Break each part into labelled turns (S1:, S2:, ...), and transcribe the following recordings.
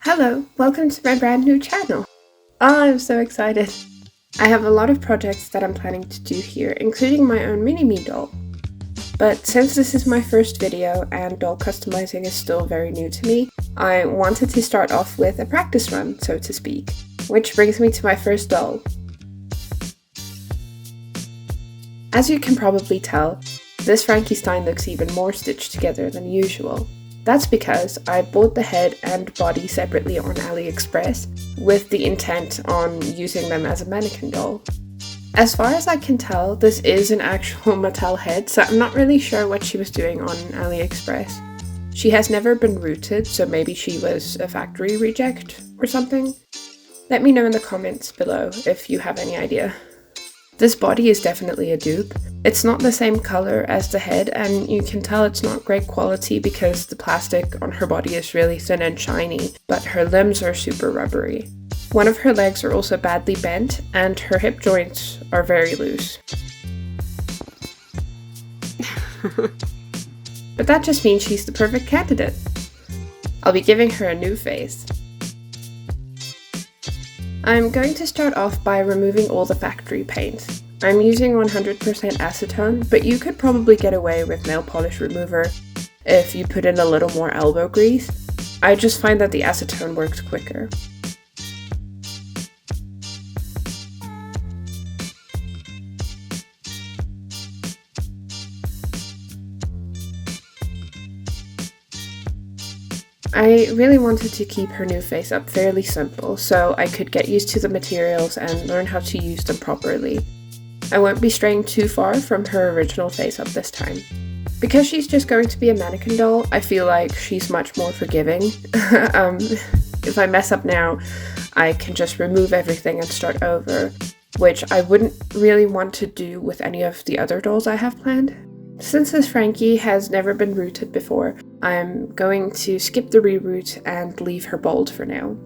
S1: Hello, welcome to my brand new channel. Oh, I'm so excited. I have a lot of projects that I'm planning to do here, including my own mini-me doll. But since this is my first video and doll customizing is still very new to me, I wanted to start off with a practice run, so to speak. Which brings me to my first doll. As you can probably tell, this Frankie Stein looks even more stitched together than usual. That's because I bought the head and body separately on Aliexpress with the intent on using them as a mannequin doll. As far as I can tell, this is an actual Mattel head, so I'm not really sure what she was doing on Aliexpress. She has never been rooted, so maybe she was a factory reject or something. Let me know in the comments below if you have any idea. This body is definitely a dupe. It's not the same color as the head, and you can tell it's not great quality because the plastic on her body is really thin and shiny, but her limbs are super rubbery. One of her legs are also badly bent, and her hip joints are very loose. But that just means she's the perfect candidate. I'll be giving her a new face. I'm going to start off by removing all the factory paint. I'm using 100% acetone, but you could probably get away with nail polish remover if you put in a little more elbow grease. I just find that the acetone works quicker. I really wanted to keep her new face up fairly simple so I could get used to the materials and learn how to use them properly. I won't be straying too far from her original face up this time. Because she's just going to be a mannequin doll, I feel like she's much more forgiving. If I mess up now, I can just remove everything and start over, which I wouldn't really want to do with any of the other dolls I have planned. Since this Frankie has never been rooted before, I'm going to skip the reroot and leave her bald for now.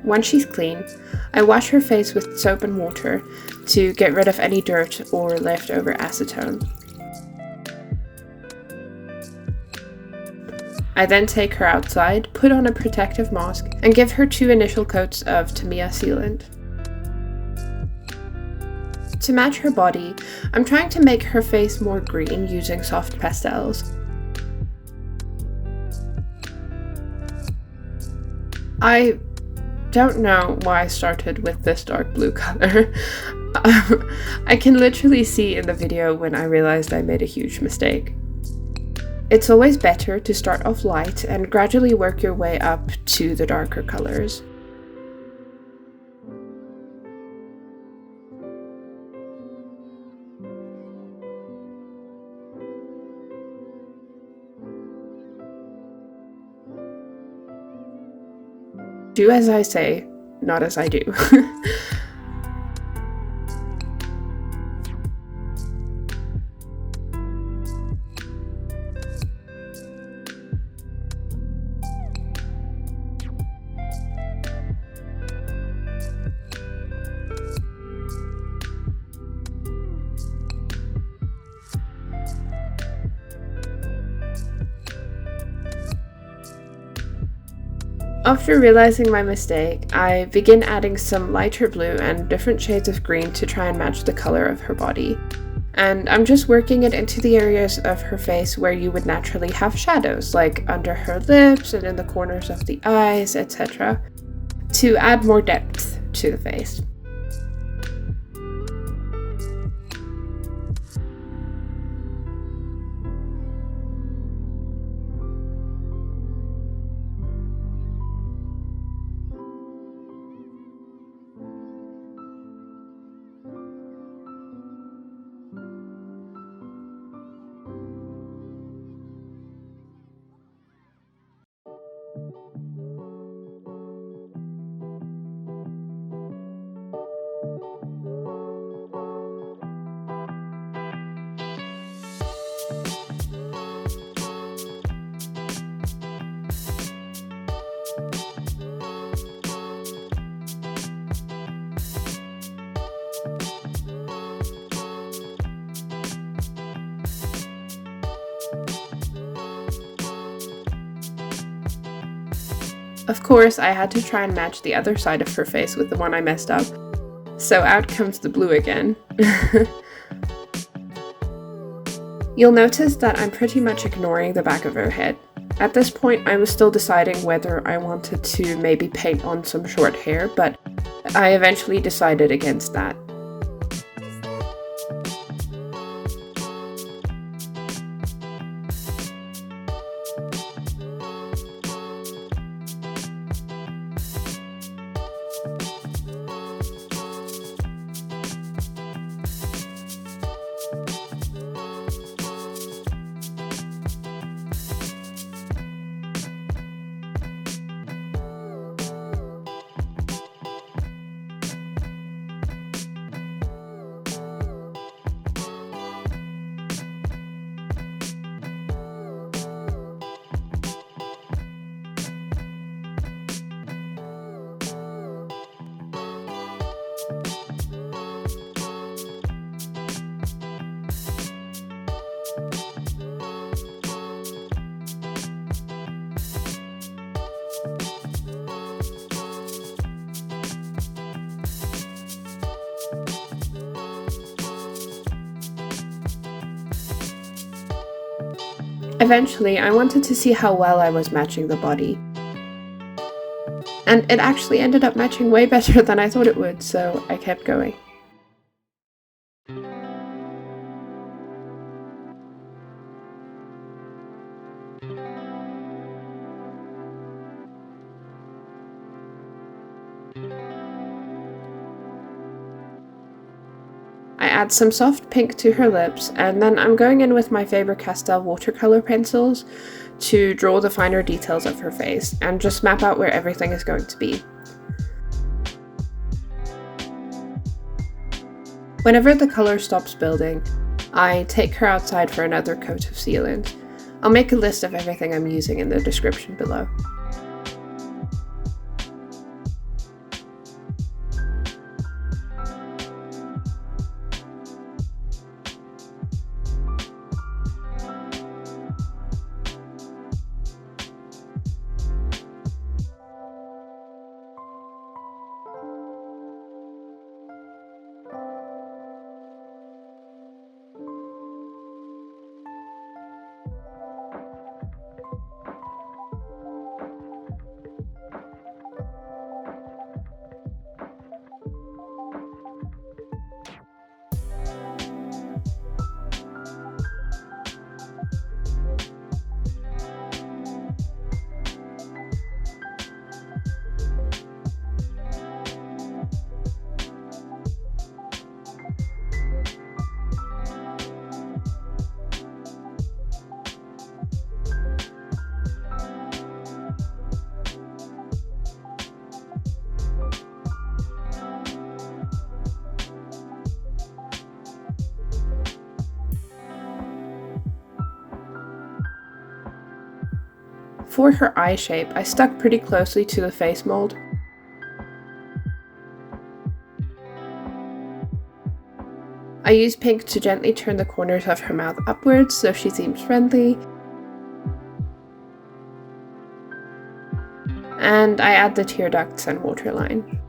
S1: Once she's clean, I wash her face with soap and water to get rid of any dirt or leftover acetone. I then take her outside, put on a protective mask, and give her 2 initial coats of Tamiya sealant. To match her body, I'm trying to make her face more green using soft pastels. I don't know why I started with this dark blue color. I can literally see in the video when I realized I made a huge mistake. It's always better to start off light and gradually work your way up to the darker colors. Do as I say, not as I do. After realizing my mistake, I begin adding some lighter blue and different shades of green to try and match the color of her body. And I'm just working it into the areas of her face where you would naturally have shadows, like under her lips and in the corners of the eyes, etc., to add more depth to the face. Of course, I had to try and match the other side of her face with the one I messed up, so out comes the blue again. You'll notice that I'm pretty much ignoring the back of her head. At this point, I was still deciding whether I wanted to maybe paint on some short hair, but I eventually decided against that. Eventually, I wanted to see how well I was matching the body. And it actually ended up matching way better than I thought it would, so I kept going. I add some soft pink to her lips, and then I'm going in with my Faber Castell watercolor pencils to draw the finer details of her face and just map out where everything is going to be. Whenever the color stops building, I take her outside for another coat of sealant. I'll make a list of everything I'm using in the description below. For her eye shape, I stuck pretty closely to the face mold. I use pink to gently turn the corners of her mouth upwards so she seems friendly. And I add the tear ducts and waterline.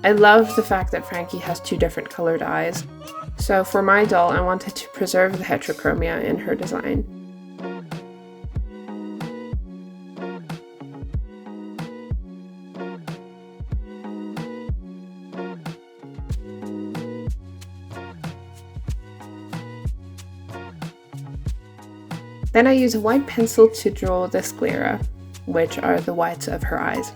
S1: I love the fact that Frankie has two different colored eyes, so for my doll I wanted to preserve the heterochromia in her design. Then I use a white pencil to draw the sclera, which are the whites of her eyes.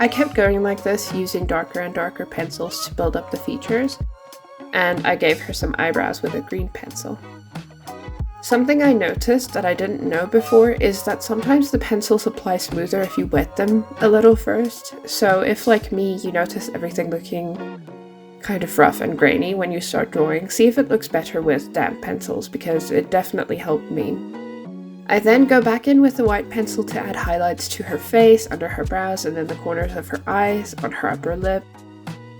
S1: I kept going like this, using darker and darker pencils to build up the features, and I gave her some eyebrows with a green pencil. Something I noticed that I didn't know before is that sometimes the pencils apply smoother if you wet them a little first, so if, like me, you notice everything looking kind of rough and grainy when you start drawing, see if it looks better with damp pencils, because it definitely helped me. I then go back in with the white pencil to add highlights to her face, under her brows, and then the corners of her eyes, on her upper lip,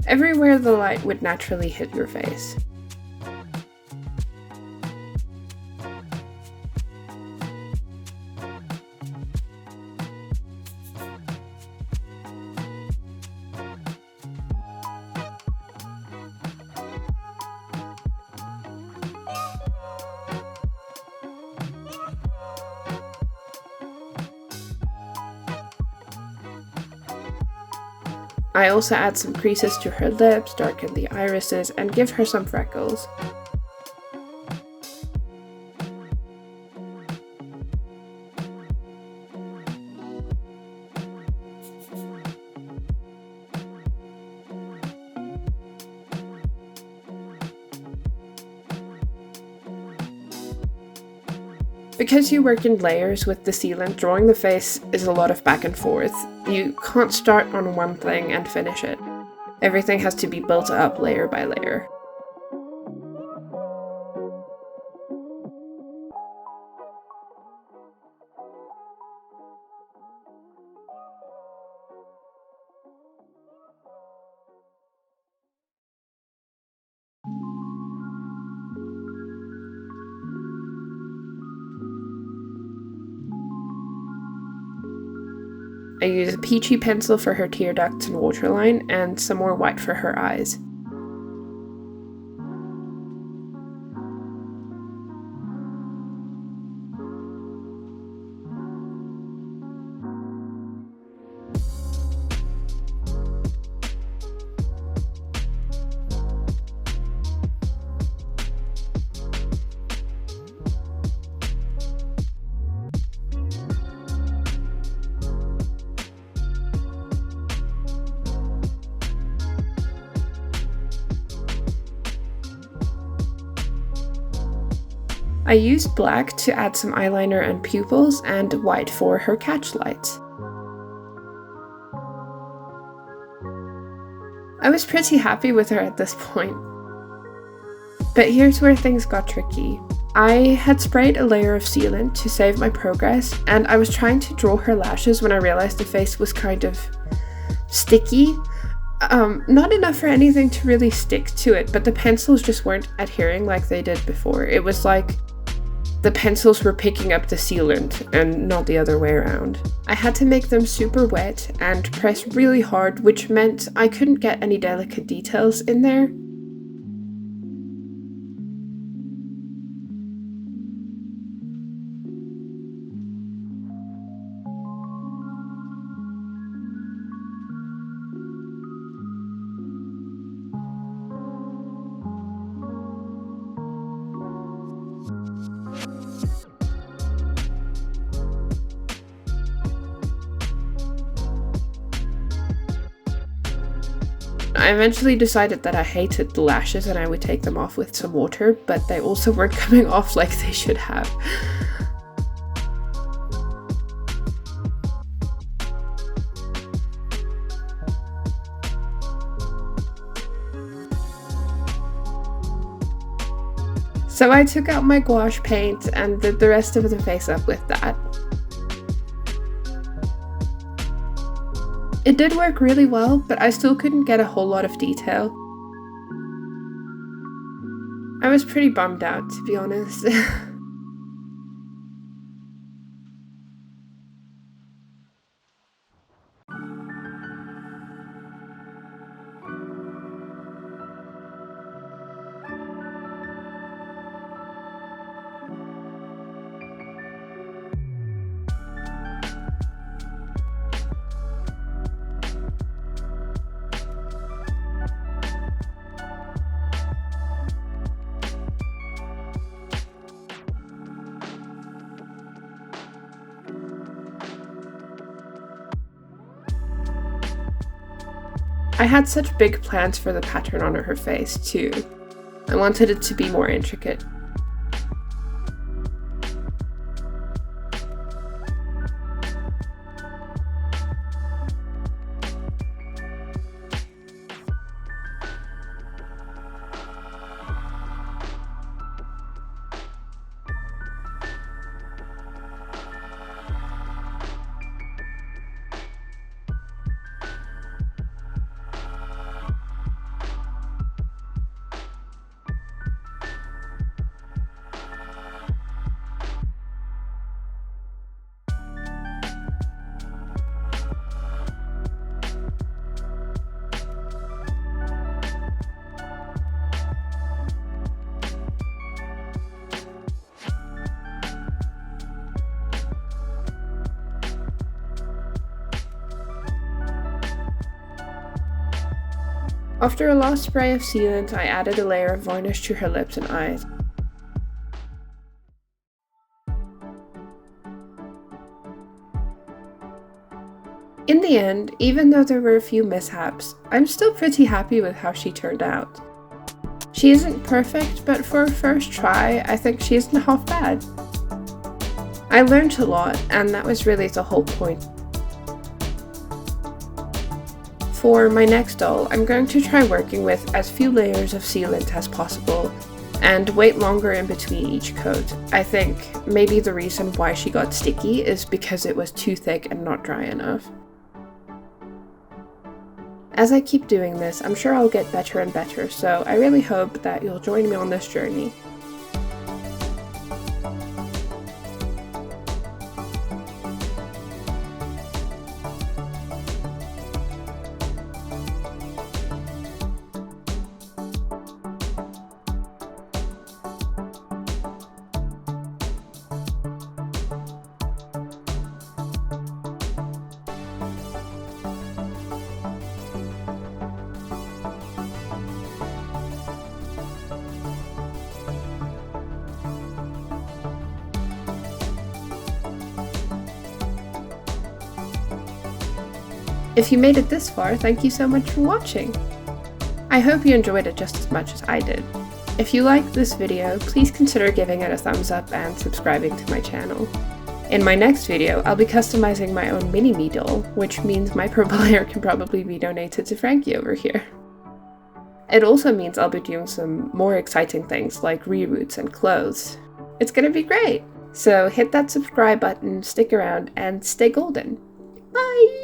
S1: everywhere the light would naturally hit your face. I also add some creases to her lips, darken the irises, and give her some freckles. Because you work in layers with the sealant, drawing the face is a lot of back and forth. You can't start on one thing and finish it. Everything has to be built up layer by layer. I use a peachy pencil for her tear ducts and waterline, and some more white for her eyes. I used black to add some eyeliner and pupils, and white for her catch lights. I was pretty happy with her at this point. But here's where things got tricky. I had sprayed a layer of sealant to save my progress, and I was trying to draw her lashes when I realized the face was kind of sticky. Not enough for anything to really stick to it, but the pencils just weren't adhering like they did before. It was like the pencils were picking up the sealant and not the other way around. I had to make them super wet and press really hard, which meant I couldn't get any delicate details in there. I eventually decided that I hated the lashes and I would take them off with some water, but they also weren't coming off like they should have. So I took out my gouache paint and did the rest of the face up with that. It did work really well, but I still couldn't get a whole lot of detail. I was pretty bummed out, to be honest. I had such big plans for the pattern on her face too. I wanted it to be more intricate. After a last spray of sealant, I added a layer of varnish to her lips and eyes. In the end, even though there were a few mishaps, I'm still pretty happy with how she turned out. She isn't perfect, but for a first try, I think she isn't half bad. I learned a lot, and that was really the whole point. For my next doll, I'm going to try working with as few layers of sealant as possible, and wait longer in between each coat. I think maybe the reason why she got sticky is because it was too thick and not dry enough. As I keep doing this, I'm sure I'll get better and better, so I really hope that you'll join me on this journey. If you made it this far, thank you so much for watching! I hope you enjoyed it just as much as I did. If you liked this video, please consider giving it a thumbs up and subscribing to my channel. In my next video, I'll be customizing my own mini-me doll, which means my purple hair can probably be donated to Frankie over here. It also means I'll be doing some more exciting things like reroots and clothes. It's gonna be great! So hit that subscribe button, stick around, and stay golden. Bye!